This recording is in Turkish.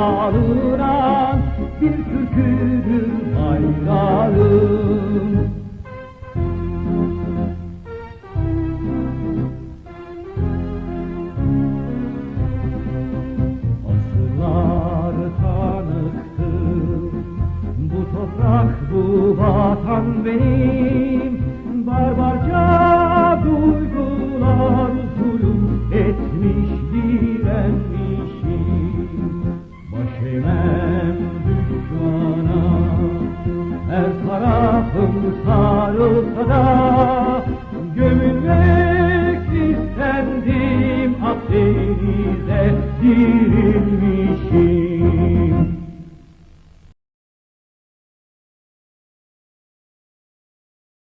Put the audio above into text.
alınan bir türküdür bayrağım. Asırlar tanıktır bu toprak, bu vatan benim. Barbarca duygular zulüm etmiş, direnmişim. Baş eğmem düşmana, her tarafım sarılsa da gömülmek istendim, Akdeniz'e dirilmişim.